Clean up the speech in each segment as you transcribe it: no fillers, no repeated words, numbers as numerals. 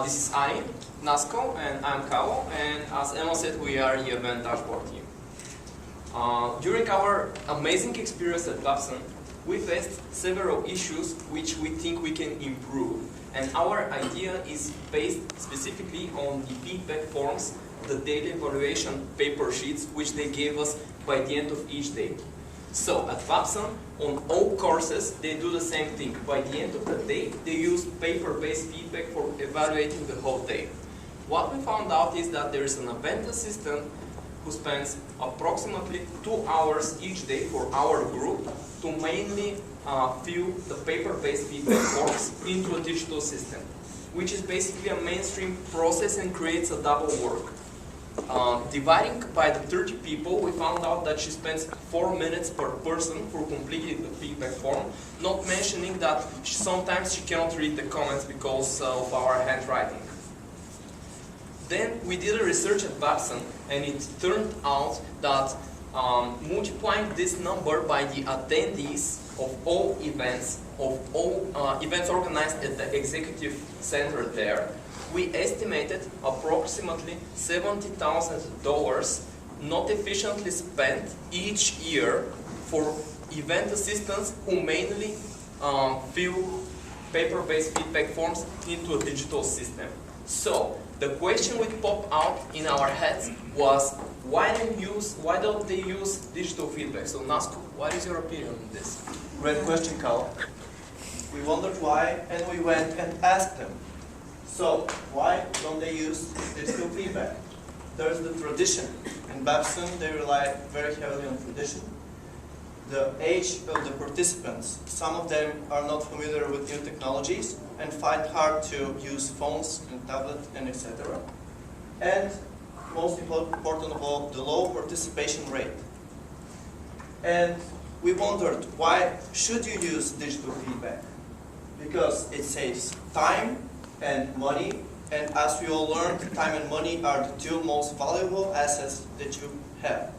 This is Ani, Nasco, and I'm Kao, and as Emma said, we are the event dashboard team. During our amazing experience at Babson, we faced several issues which we think we can improve, and our idea is based specifically on the feedback forms, the daily evaluation paper sheets which they gave us by the end of each day. So at Babson, on all courses, they do the same thing. By the end of the day, they use paper-based feedback for evaluating the whole day. What we found out is that there is an event assistant who spends approximately 2 hours each day for our group to mainly fill the paper-based feedback forms into a digital system, which is basically a mainstream process and creates a double work. Dividing by the 30 people, we found out that she spends 4 minutes per person for completing the feedback form, not mentioning that sometimes she cannot read the comments because of our handwriting. Then we did a research at Babson, and it turned out that multiplying this number by the attendees of all events organized at the executive center there, we estimated approximately $70,000 not efficiently spent each year for event assistants who mainly fill paper-based feedback forms into a digital system. So the question which popped out in our heads was, why don't they use digital feedback? So Nasco, what is your opinion on this? Great question, Carl. We wondered why, and we went and asked them. So, why don't they use digital feedback? There's the tradition. In Babson, they rely very heavily on tradition. The age of the participants, some of them are not familiar with new technologies and find hard to use phones and tablets and etc. And most important of all, the low participation rate. And we wondered, why should you use digital feedback? Because it saves time and money, and as we all learned, time and money are the two most valuable assets that you have.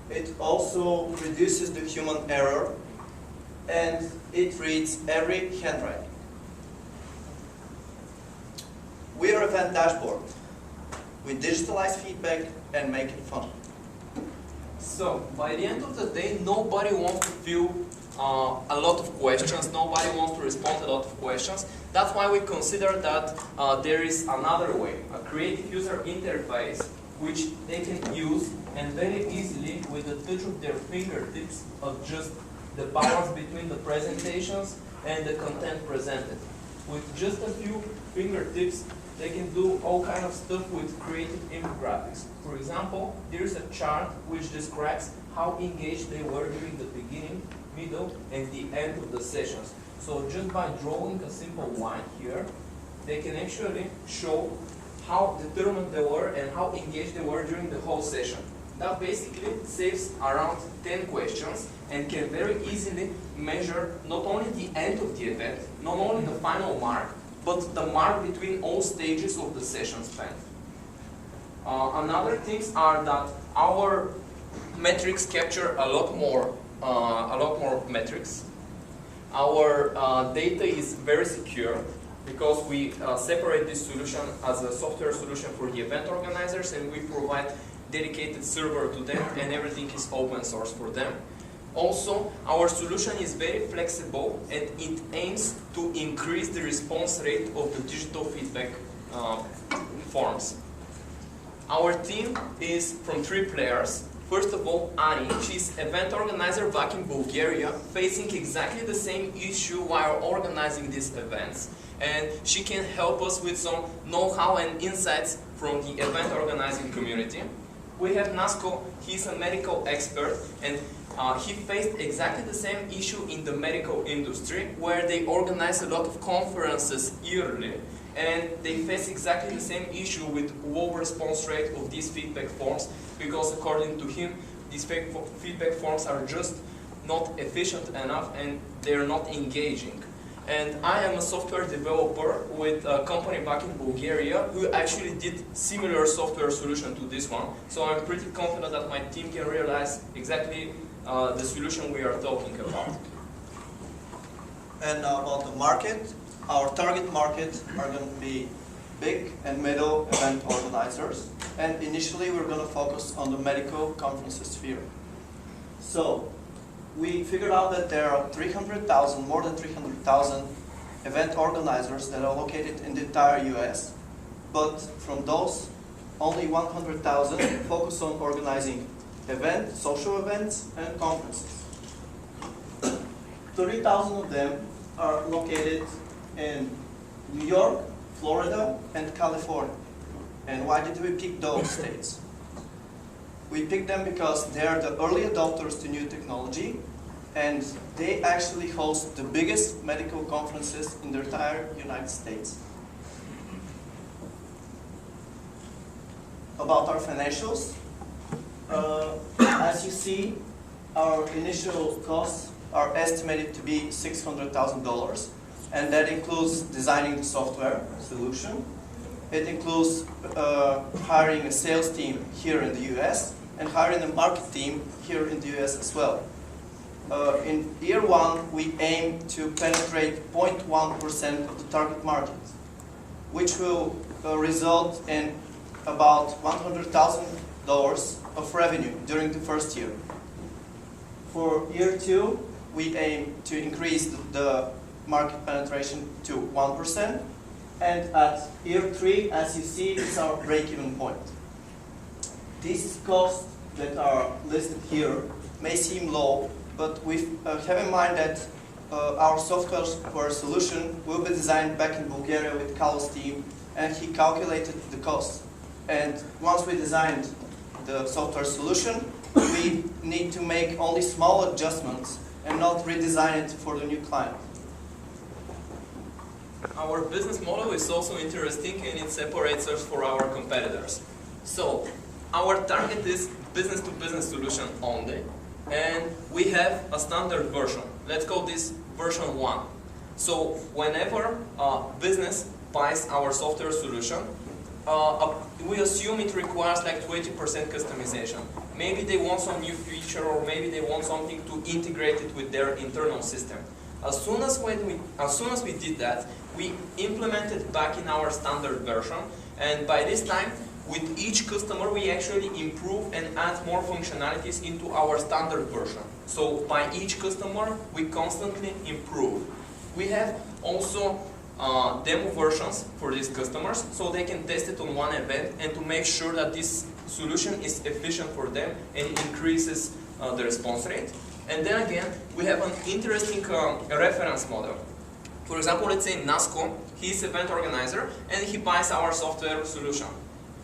It also reduces the human error, and it reads every handwriting. We are Event Dashboard. We digitalize feedback and make it fun. So, by the end of the day, nobody wants to fill a lot of questions, nobody wants to respond to a lot of questions. That's why we consider that there is another way, a creative user interface, which they can use and very easily, with the touch of their fingertips, adjust the balance between the presentations and the content presented. With just a few fingertips, they can do all kind of stuff with creative infographics. For example, there is a chart which describes how engaged they were during the beginning, middle, and the end of the sessions. So just by drawing a simple line here, they can actually show how determined they were and how engaged they were during the whole session. That basically saves around 10 questions and can very easily measure not only the end of the event, not only the final mark, but the mark between all stages of the session spent. Another things are that our metrics capture a lot more metrics. Our data is very secure because we separate this solution as a software solution for the event organizers, and we provide dedicated server to them, and everything is open source for them. Also, our solution is very flexible, and it aims to increase the response rate of the digital feedback forms. Our team is from 3 players. First of all, Ani, she's event organizer back in Bulgaria, facing exactly the same issue while organizing these events. And she can help us with some know-how and insights from the event organizing community. We have Nasco, he's a medical expert, and he faced exactly the same issue in the medical industry, where they organize a lot of conferences yearly, and they face exactly the same issue with low response rate of these feedback forms, because according to him, these feedback forms are just not efficient enough and they're not engaging. And I am a software developer with a company back in Bulgaria who actually did similar software solution to this one. So I'm pretty confident that my team can realize exactly the solution we are talking about. And about the market, our target market are going to be big and middle event organizers. And initially we're going to focus on the medical conferences sphere. So we figured out that there are 300,000, more than 300,000 event organizers that are located in the entire US. But from those, only 100,000 focus on organizing events, social events, and conferences. 30,000 of them are located in New York, Florida, and California. And why did we pick those states? We picked them because they are the early adopters to new technology, and they actually host the biggest medical conferences in the entire United States. About our financials, as you see, our initial costs are estimated to be $600,000, and that includes designing the software solution. It includes hiring a sales team here in the US and hiring a market team here in the US as well. In year one, we aim to penetrate 0.1% of the target market, which will result in about $100,000 of revenue during the first year. For year two, we aim to increase the market penetration to 1%. And at year three, as you see, is our break-even point. These costs that are listed here may seem low, but we have in mind that our software solution will be designed back in Bulgaria with Carlos' team, and he calculated the cost. And once we designed the software solution, we need to make only small adjustments and not redesign it for the new client. Our business model is also interesting, and it separates us from our competitors. So our target is business-to-business solution only, and we have a standard version. Let's call this version 1. So whenever a business buys our software solution, we assume it requires like 20% customization. Maybe they want some new feature, or maybe they want something to integrate it with their internal system. As soon as we did that, we implemented back in our standard version, and by this time, with each customer, we actually improve and add more functionalities into our standard version. So by each customer, we constantly improve. We have also demo versions for these customers, so they can test it on one event and to make sure that this solution is efficient for them and increases the response rate. And then again, we have an interesting reference model. For example, let's say NASCO, he's an event organizer and he buys our software solution.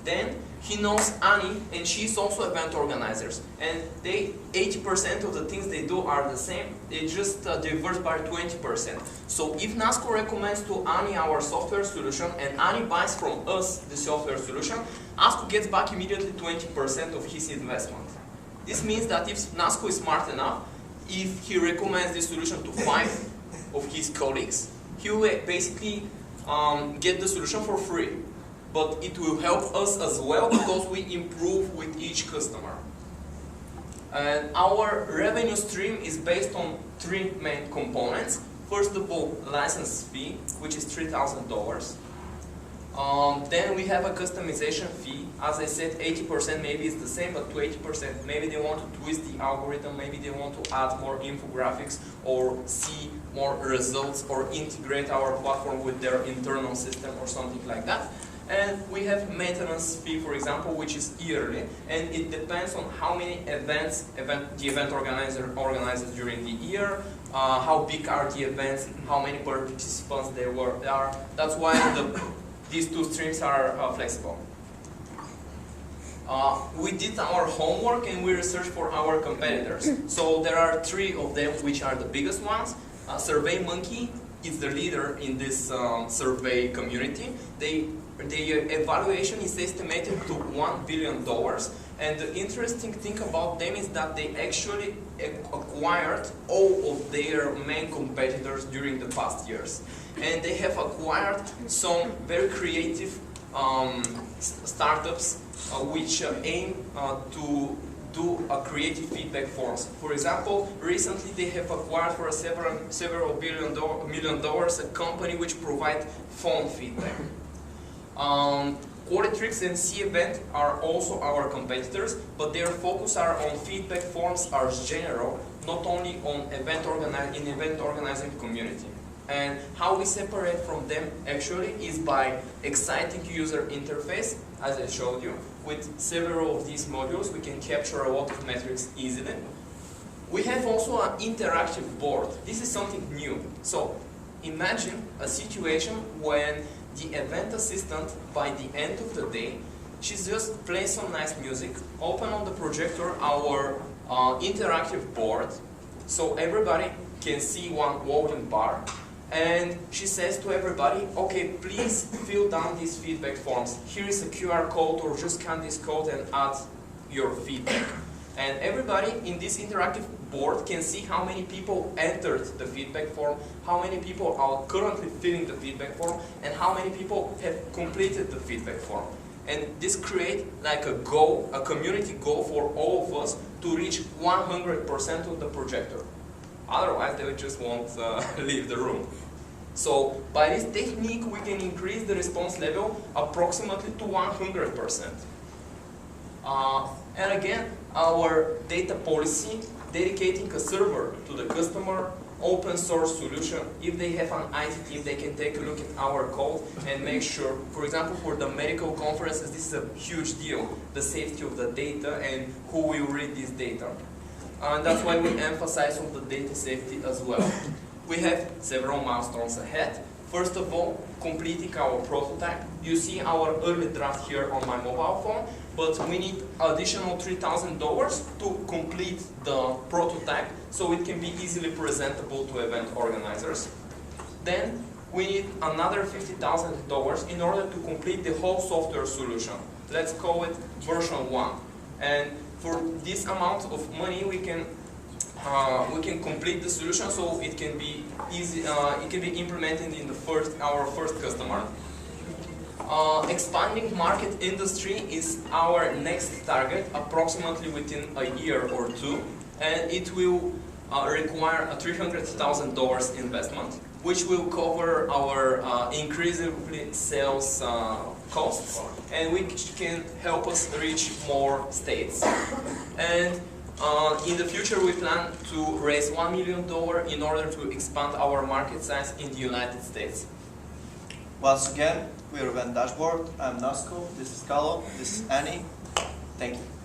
Then he knows Annie, and she's also event organizers. And 80% of the things they do are the same, they just diverge by 20%. So if NASCO recommends to Annie our software solution and Annie buys from us the software solution, NASCO gets back immediately 20% of his investment. This means that if NASCO is smart enough, if he recommends this solution to 5 of his colleagues, he will basically get the solution for free. But it will help us as well because we improve with each customer. And our revenue stream is based on 3 main components. First of all, license fee, which is $3,000. Then we have a customization fee. As I said, 80% maybe is the same, but to 80% maybe they want to twist the algorithm, maybe they want to add more infographics or see more results or integrate our platform with their internal system or something like that. And we have maintenance fee, for example, which is yearly, and it depends on how many events the event organizer organizes during the year, how big are the events, how many participants there are. That's why these two streams are flexible. We did our homework and we researched for our competitors. So there are 3 of them which are the biggest ones. SurveyMonkey is the leader in this survey community. The evaluation is estimated to $1 billion, and the interesting thing about them is that they actually acquired all of their main competitors during the past years. And they have acquired some very creative startups which aim to do a creative feedback forms. For example, recently they have acquired for several $1 million a company which provides phone feedback. Qualitrix and Cevent are also our competitors, but their focus are on feedback forms as general, not only on event organizing community. And how we separate from them actually is by exciting user interface, as I showed you. With several of these modules, we can capture a lot of metrics easily. We have also an interactive board. This is something new. So imagine a situation when the event assistant, by the end of the day, she's just playing some nice music, open on the projector our interactive board, so everybody can see one walking bar, and she says to everybody, okay, please fill down these feedback forms. Here is a QR code, or just scan this code and add your feedback. And everybody in this interactive board can see how many people entered the feedback form, how many people are currently filling the feedback form, and how many people have completed the feedback form. And this creates like a goal, a community goal for all of us to reach 100% of the projector. Otherwise, they just won't leave the room. So by this technique, we can increase the response level approximately to 100%. And again, our data policy, dedicating a server to the customer, open source solution. If they have an IT team, they can take a look at our code and make sure, for example, for the medical conferences, this is a huge deal, the safety of the data and who will read this data. And that's why we emphasize on the data safety as well. We have several milestones ahead. First of all, completing our prototype. You see our early draft here on my mobile phone, but we need additional $3,000 to complete the prototype so it can be easily presentable to event organizers. Then we need another $50,000 in order to complete the whole software solution. Let's call it version 1. And for this amount of money, we can complete the solution so it can be easy. It can be implemented in our first customer. Expanding market industry is our next target, approximately within a year or two, and it will require a $300,000 investment, which will cover our increasingly sales costs, and which can help us reach more states. And in the future, we plan to raise $1 million in order to expand our market size in the United States. Once again, we are Event Dashboard. I'm Nasko, this is Kalo, this is Annie. Thank you.